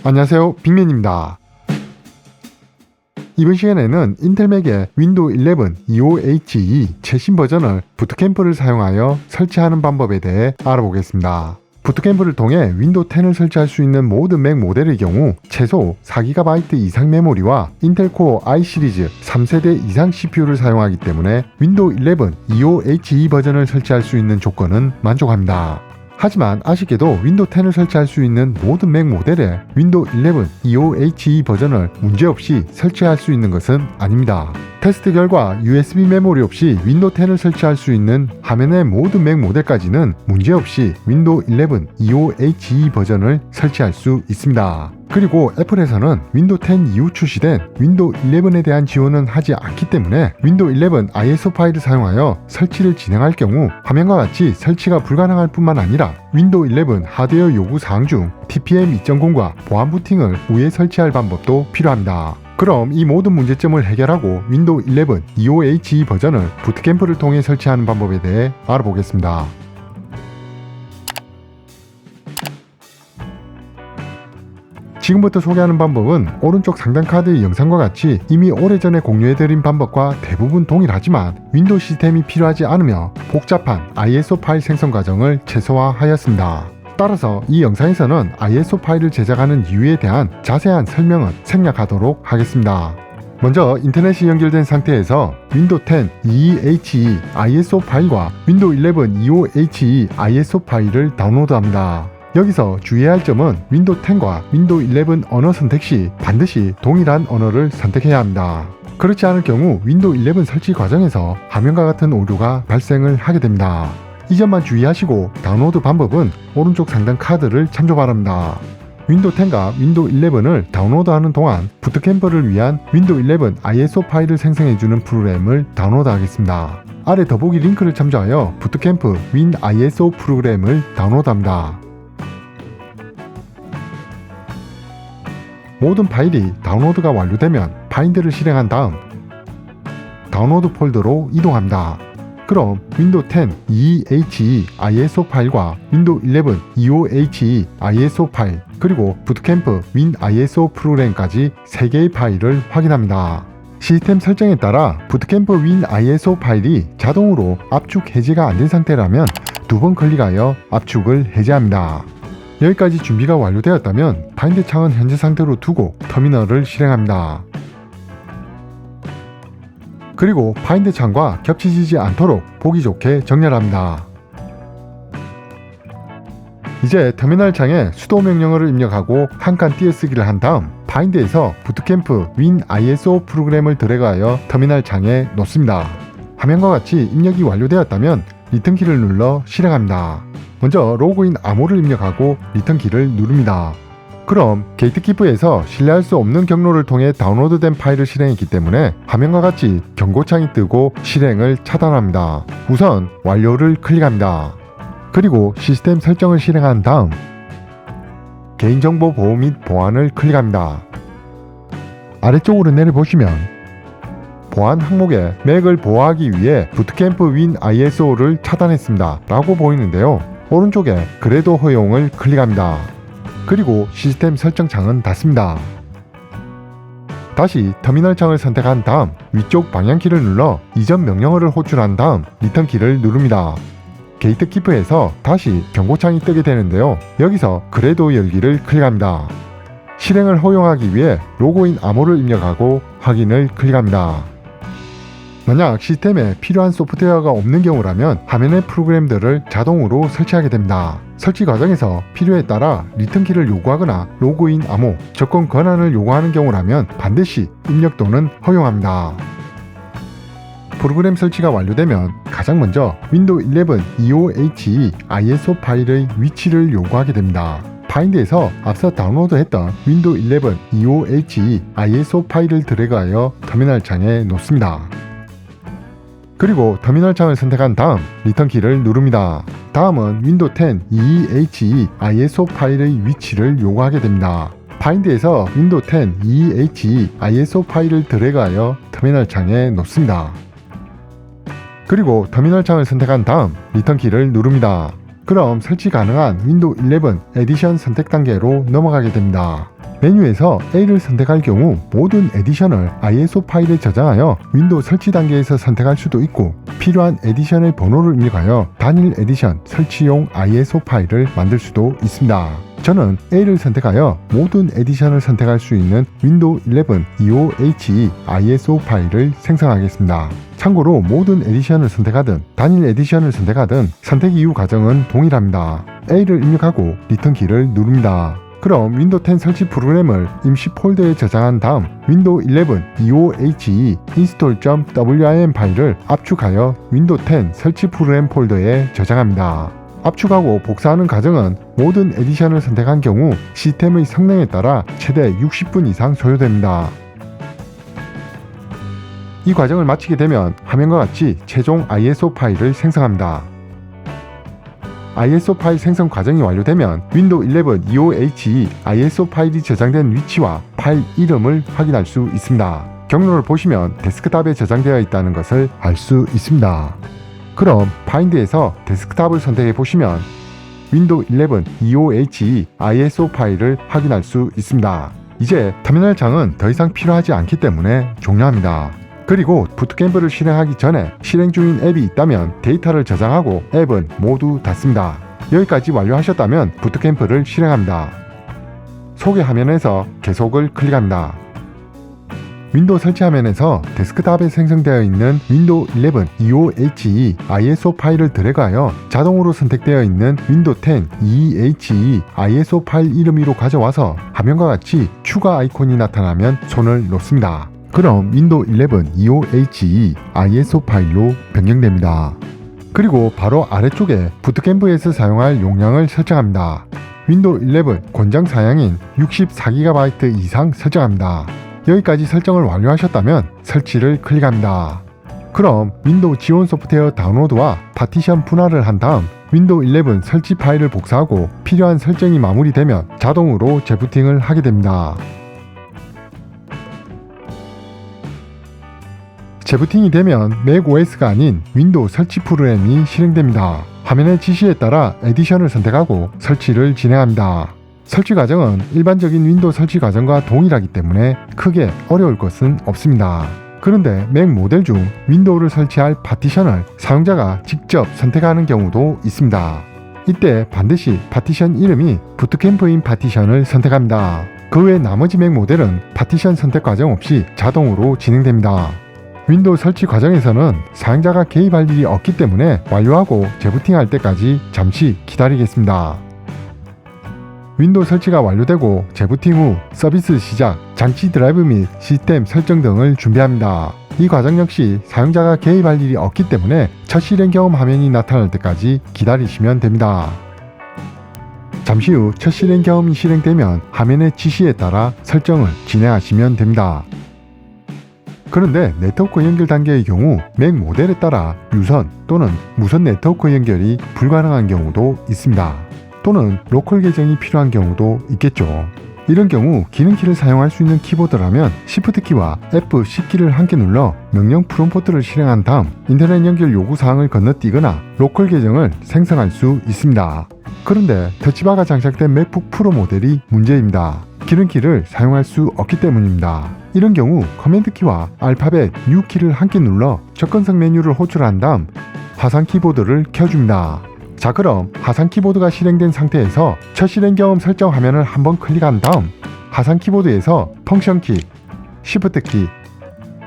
안녕하세요, 빅맨입니다. 이번 시간에는 인텔 맥의 윈도우 11 25HE 최신 버전을 부트캠프를 사용하여 설치하는 방법에 대해 알아보겠습니다. 부트캠프를 통해 윈도우 10을 설치할 수 있는 모든 맥 모델의 경우 최소 4GB 이상 메모리와 인텔 코어 i 시리즈 3세대 이상 CPU를 사용하기 때문에 윈도우 11 25HE 버전을 설치할 수 있는 조건은 만족합니다. 하지만 아쉽게도 윈도우 10을 설치할 수 있는 모든 맥 모델에 윈도우 11 25HE 버전을 문제없이 설치할 수 있는 것은 아닙니다. 테스트 결과 USB 메모리 없이 윈도우 10을 설치할 수 있는 화면의 모든 맥 모델까지는 문제없이 윈도우 11 25HE 버전을 설치할 수 있습니다. 그리고 애플에서는 윈도우 10 이후 출시된 윈도우 11에 대한 지원은 하지 않기 때문에 윈도우 11 ISO 파일을 사용하여 설치를 진행할 경우 화면과 같이 설치가 불가능할 뿐만 아니라 윈도우 11 하드웨어 요구 사항 중 TPM 2.0과 보안 부팅을 우회 설치할 방법도 필요합니다. 그럼 이 모든 문제점을 해결하고 윈도우 11 25HE 버전을 부트캠프를 통해 설치하는 방법에 대해 알아보겠습니다. 지금부터 소개하는 방법은 오른쪽 상단 카드의 영상과 같이 이미 오래전에 공유해드린 방법과 대부분 동일하지만 윈도우 시스템이 필요하지 않으며 복잡한 ISO 파일 생성 과정을 최소화하였습니다. 따라서 이 영상에서는 ISO 파일을 제작하는 이유에 대한 자세한 설명은 생략하도록 하겠습니다. 먼저 인터넷이 연결된 상태에서 윈도우 10 22HE ISO 파일과 윈도우 11 25HE ISO 파일을 다운로드합니다. 여기서 주의해야 할 점은 윈도우 10과 윈도우 11 언어 선택 시 반드시 동일한 언어를 선택해야 합니다. 그렇지 않을 경우 윈도우 11 설치 과정에서 화면과 같은 오류가 발생을 하게 됩니다. 이 점만 주의하시고 다운로드 방법은 오른쪽 상단 카드를 참조 바랍니다. 윈도우 10과 윈도우 11을 다운로드하는 동안 부트캠프를 위한 윈도우 11 ISO 파일을 생성해주는 프로그램을 다운로드하겠습니다. 아래 더보기 링크를 참조하여 부트캠프 윈 ISO 프로그램을 다운로드합니다. 모든 파일이 다운로드가 완료되면 바인드를 실행한 다음 다운로드 폴더로 이동합니다. 그럼 윈도우 10 22HE ISO 파일과 윈도우 11 25HE ISO 파일 그리고 부트캠프 윈 ISO 프로그램까지 3개의 파일을 확인합니다. 시스템 설정에 따라 부트캠프 윈 ISO 파일이 자동으로 압축 해제가 안 된 상태라면 2번 클릭하여 압축을 해제합니다. 여기까지 준비가 완료되었다면 바인드 창은 현재 상태로 두고 터미널을 실행합니다. 그리고 바인드 창과 겹치지 않도록 보기 좋게 정렬합니다. 이제 터미널 창에 수도 명령어를 입력하고 한 칸 띄어쓰기를 한 다음 바인드에서 부트캠프 윈 ISO 프로그램을 드래그하여 터미널 창에 놓습니다. 화면과 같이 입력이 완료되었다면 리턴 키를 눌러 실행합니다. 먼저 로그인 암호를 입력하고 리턴 키를 누릅니다. 그럼 게이트키퍼에서 신뢰할 수 없는 경로를 통해 다운로드된 파일을 실행했기 때문에 화면과 같이 경고창이 뜨고 실행을 차단합니다. 우선 완료를 클릭합니다. 그리고 시스템 설정을 실행한 다음 개인정보 보호 및 보안을 클릭합니다. 아래쪽으로 내려보시면 보안 항목에 맥을 보호하기 위해 부트캠프 윈 ISO를 차단했습니다 라고 보이는데요. 오른쪽에 그래도 허용을 클릭합니다. 그리고 시스템 설정 창은 닫습니다. 다시 터미널 창을 선택한 다음 위쪽 방향키를 눌러 이전 명령어를 호출한 다음 리턴 키를 누릅니다. 게이트키퍼에서 다시 경고창이 뜨게 되는데요. 여기서 그래도 열기를 클릭합니다. 실행을 허용하기 위해 로그인 암호를 입력하고 확인을 클릭합니다. 만약 시스템에 필요한 소프트웨어가 없는 경우라면 화면의 프로그램들을 자동으로 설치하게 됩니다. 설치 과정에서 필요에 따라 리턴 키를 요구하거나 로그인 암호, 접근 권한을 요구하는 경우라면 반드시 입력 또는 허용합니다. 프로그램 설치가 완료되면 가장 먼저 윈도우 11 25HE ISO 파일의 위치를 요구하게 됩니다. 바인드에서 앞서 다운로드했던 윈도우 11 25HE ISO 파일을 드래그하여 터미널 창에 놓습니다. 그리고 터미널 창을 선택한 다음 리턴 키를 누릅니다. 다음은 윈도우 10 22HE ISO 파일의 위치를 요구하게 됩니다. 바인드에서 윈도우 10 22HE ISO 파일을 드래그하여 터미널 창에 놓습니다. 그리고 터미널 창을 선택한 다음 리턴 키를 누릅니다. 그럼 설치 가능한 윈도우 11 에디션 선택 단계로 넘어가게 됩니다. 메뉴에서 A를 선택할 경우 모든 에디션을 ISO 파일에 저장하여 윈도우 설치 단계에서 선택할 수도 있고, 필요한 에디션의 번호를 입력하여 단일 에디션 설치용 ISO 파일을 만들 수도 있습니다. 저는 A를 선택하여 모든 에디션을 선택할 수 있는 윈도우 11 25HE ISO 파일을 생성하겠습니다. 참고로 모든 에디션을 선택하든 단일 에디션을 선택하든 선택 이후 과정은 동일합니다. A를 입력하고 리턴 키를 누릅니다. 그럼 윈도우 10 설치 프로그램을 임시 폴더에 저장한 다음 윈도우 11 25HE install.wim 파일을 압축하여 윈도우 10 설치 프로그램 폴더에 저장합니다. 압축하고 복사하는 과정은 모든 에디션을 선택한 경우 시스템의 성능에 따라 최대 60분 이상 소요됩니다. 이 과정을 마치게 되면 화면과 같이 최종 ISO 파일을 생성합니다. ISO 파일 생성 과정이 완료되면 윈도우 11 25HE ISO 파일이 저장된 위치와 파일 이름을 확인할 수 있습니다. 경로를 보시면 데스크탑에 저장되어 있다는 것을 알 수 있습니다. 그럼 파인드에서 데스크탑을 선택해 보시면 윈도우 11 25HE ISO 파일을 확인할 수 있습니다. 이제 터미널 창은 더 이상 필요하지 않기 때문에 종료합니다. 그리고 부트캠프를 실행하기 전에 실행 중인 앱이 있다면 데이터를 저장하고 앱은 모두 닫습니다. 여기까지 완료하셨다면 부트캠프를 실행합니다. 소개 화면에서 계속을 클릭합니다. 윈도우 설치 화면에서 데스크탑에 생성되어 있는 윈도우 11 25HE ISO 파일을 드래그하여 자동으로 선택되어 있는 윈도우 10 22HE ISO 파일 이름 위로 가져와서 화면과 같이 추가 아이콘이 나타나면 손을 놓습니다. 그럼 윈도우 11 25HE ISO 파일로 변경됩니다. 그리고 바로 아래쪽에 부트캠프에서 사용할 용량을 설정합니다. 윈도우 11 권장 사양인 64GB 이상 설정합니다. 여기까지 설정을 완료하셨다면 설치를 클릭합니다. 그럼 윈도우 지원 소프트웨어 다운로드와 파티션 분할을 한 다음 윈도우 11 설치 파일을 복사하고 필요한 설정이 마무리되면 자동으로 재부팅을 하게 됩니다. 재부팅이 되면 맥OS가 아닌 윈도우 설치 프로그램이 실행됩니다. 화면의 지시에 따라 에디션을 선택하고 설치를 진행합니다. 설치 과정은 일반적인 윈도우 설치 과정과 동일하기 때문에 크게 어려울 것은 없습니다. 그런데 맥 모델 중 윈도우를 설치할 파티션을 사용자가 직접 선택하는 경우도 있습니다. 이때 반드시 파티션 이름이 부트캠프인 파티션을 선택합니다. 그 외 나머지 맥 모델은 파티션 선택 과정 없이 자동으로 진행됩니다. 윈도우 설치 과정에서는 사용자가 개입할 일이 없기 때문에 완료하고 재부팅할 때까지 잠시 기다리겠습니다. 윈도우 설치가 완료되고 재부팅 후 서비스 시작, 장치 드라이브 및 시스템 설정 등을 준비합니다. 이 과정 역시 사용자가 개입할 일이 없기 때문에 첫 실행 경험 화면이 나타날 때까지 기다리시면 됩니다. 잠시 후 첫 실행 경험이 실행되면 화면의 지시에 따라 설정을 진행하시면 됩니다. 그런데 네트워크 연결 단계의 경우 맥 모델에 따라 유선 또는 무선 네트워크 연결이 불가능한 경우도 있습니다. 또는 로컬 계정이 필요한 경우도 있겠죠. 이런 경우 기능키를 사용할 수 있는 키보드라면 Shift키와 F10키를 함께 눌러 명령 프롬프트를 실행한 다음 인터넷 연결 요구사항을 건너뛰거나 로컬 계정을 생성할 수 있습니다. 그런데 터치바가 장착된 맥북 프로 모델이 문제입니다. 기능키를 사용할 수 없기 때문입니다. 이런 경우 커맨드키와 알파벳 U키를 함께 눌러 접근성 메뉴를 호출한 다음 화상 키보드를 켜줍니다. 자, 그럼 화상 키보드가 실행된 상태에서 첫 실행 경험 설정 화면을 한번 클릭한 다음 화상 키보드에서 펑션키, Shift키,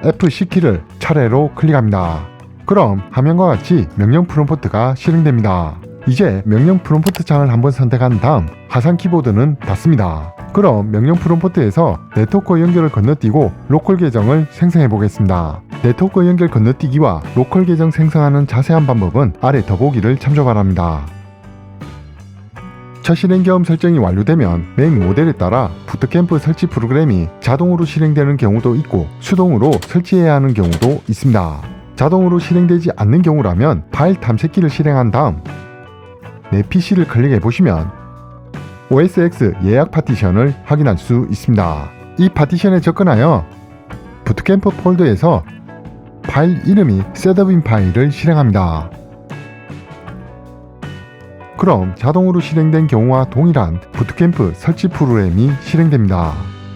F10키를 차례로 클릭합니다. 그럼 화면과 같이 명령 프롬프트가 실행됩니다. 이제 명령 프롬프트 창을 한번 선택한 다음 화상 키보드는 닫습니다. 그럼 명령 프롬프트에서 네트워크 연결을 건너뛰고 로컬 계정을 생성해 보겠습니다. 네트워크 연결 건너뛰기와 로컬 계정 생성하는 자세한 방법은 아래 더보기를 참조 바랍니다. 첫 실행 경험 설정이 완료되면 맥 모델에 따라 부트캠프 설치 프로그램이 자동으로 실행되는 경우도 있고 수동으로 설치해야 하는 경우도 있습니다. 자동으로 실행되지 않는 경우라면 파일 탐색기를 실행한 다음 내 PC를 클릭해 보시면 OSX 예약 파티션을 확인할 수 있습니다. 이 파티션에 접근하여 부트캠프 폴더에서 파일 이름이 셋업인 파일을 실행합니다. 그럼 자동으로 실행된 경우와 동일한 부트캠프 설치 프로그램이 실행됩니다.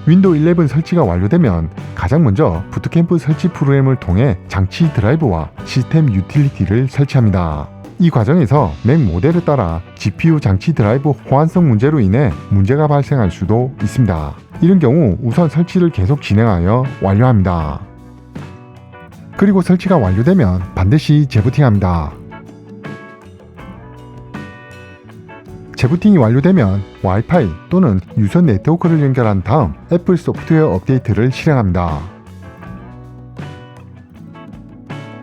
윈도우 11 설치가 완료되면 가장 먼저 부트캠프 설치 프로그램을 통해 장치 드라이브와 시스템 유틸리티를 설치합니다. 이 과정에서 맥 모델에 따라 GPU 장치 드라이브 호환성 문제로 인해 문제가 발생할 수도 있습니다. 이런 경우 우선 설치를 계속 진행하여 완료합니다. 그리고 설치가 완료되면 반드시 재부팅합니다. 재부팅이 완료되면 와이파이 또는 유선 네트워크를 연결한 다음 애플 소프트웨어 업데이트를 실행합니다.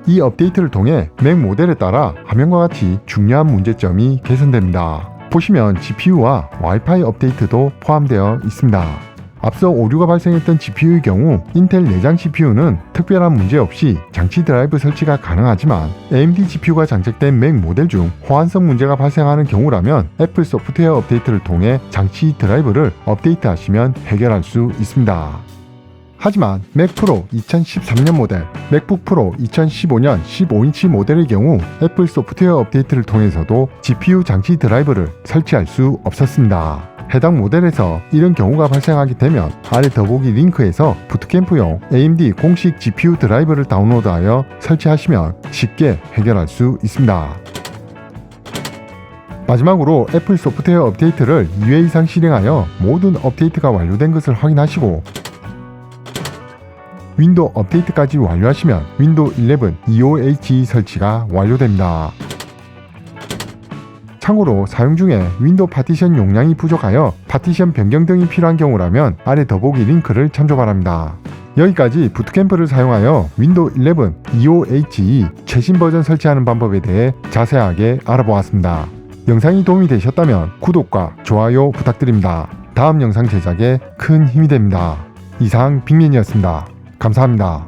이 업데이트를 통해 맥 모델에 따라 화면과 같이 중요한 문제점이 개선됩니다. 보시면 GPU와 와이파이 업데이트도 포함되어 있습니다. 앞서 오류가 발생했던 GPU의 경우 인텔 내장 CPU는 특별한 문제 없이 장치 드라이브 설치가 가능하지만 AMD GPU가 장착된 맥 모델 중 호환성 문제가 발생하는 경우라면 애플 소프트웨어 업데이트를 통해 장치 드라이브를 업데이트하시면 해결할 수 있습니다. 하지만 맥 프로 2013년 모델, 맥북 프로 2015년 15인치 모델의 경우 애플 소프트웨어 업데이트를 통해서도 GPU 장치 드라이브를 설치할 수 없었습니다. 해당 모델에서 이런 경우가 발생하게 되면 아래 더보기 링크에서 부트캠프용 AMD 공식 GPU 드라이브를 다운로드하여 설치하시면 쉽게 해결할 수 있습니다. 마지막으로 애플 소프트웨어 업데이트를 2회 이상 실행하여 모든 업데이트가 완료된 것을 확인하시고 윈도우 업데이트까지 완료하시면 윈도우 11 EOHE 설치가 완료됩니다. 참고로 사용 중에 윈도우 파티션 용량이 부족하여 파티션 변경 등이 필요한 경우라면 아래 더보기 링크를 참조 바랍니다. 여기까지 부트캠프를 사용하여 윈도우 11 EOHE 최신 버전 설치하는 방법에 대해 자세하게 알아보았습니다. 영상이 도움이 되셨다면 구독과 좋아요 부탁드립니다. 다음 영상 제작에 큰 힘이 됩니다. 이상 빅맨이었습니다. 감사합니다.